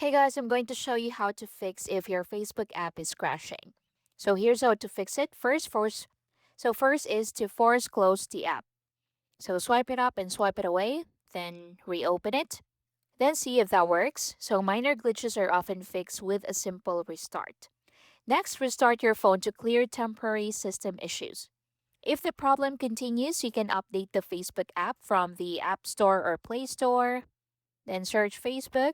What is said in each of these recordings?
Hey guys, I'm going to show you how to fix if your Facebook app is crashing. So here's how to fix it. First is to force close the app. So swipe it up and swipe it away, then reopen it. Then see if that works. So minor glitches are often fixed with a simple restart. Next, restart your phone to clear temporary system issues. If the problem continues, you can update the Facebook app from the App Store or Play Store. Then search Facebook.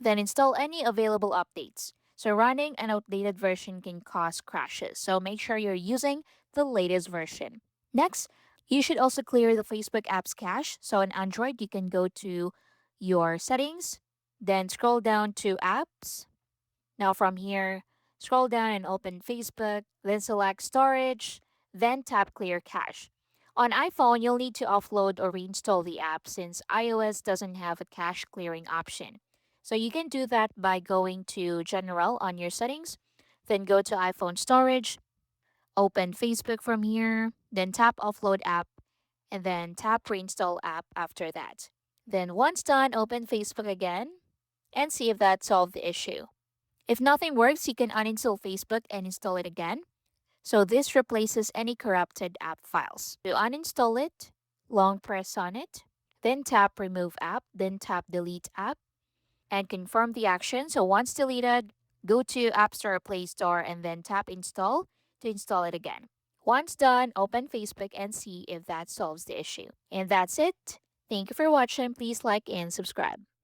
Then install any available updates. So running an outdated version can cause crashes. So make sure you're using the latest version. Next, you should also clear the Facebook app's cache. So on Android, you can go to your settings, then scroll down to apps. Now from here, scroll down and open Facebook, then select storage, then tap clear cache. On iPhone, you'll need to offload or reinstall the app since iOS doesn't have a cache clearing option. So you can do that by going to General on your settings, then go to iPhone storage, open Facebook from here, then tap offload app, and then tap reinstall app after that. Then once done, open Facebook again and see if that solved the issue. If nothing works, you can uninstall Facebook and install it again. So this replaces any corrupted app files. To uninstall it, long press on it, then tap remove app, then tap delete app, and confirm the action. So once deleted, go to App Store or Play Store and then tap install to install it again. Once done, open Facebook and see if that solves the issue. And that's it. Thank you for watching. Please like and subscribe.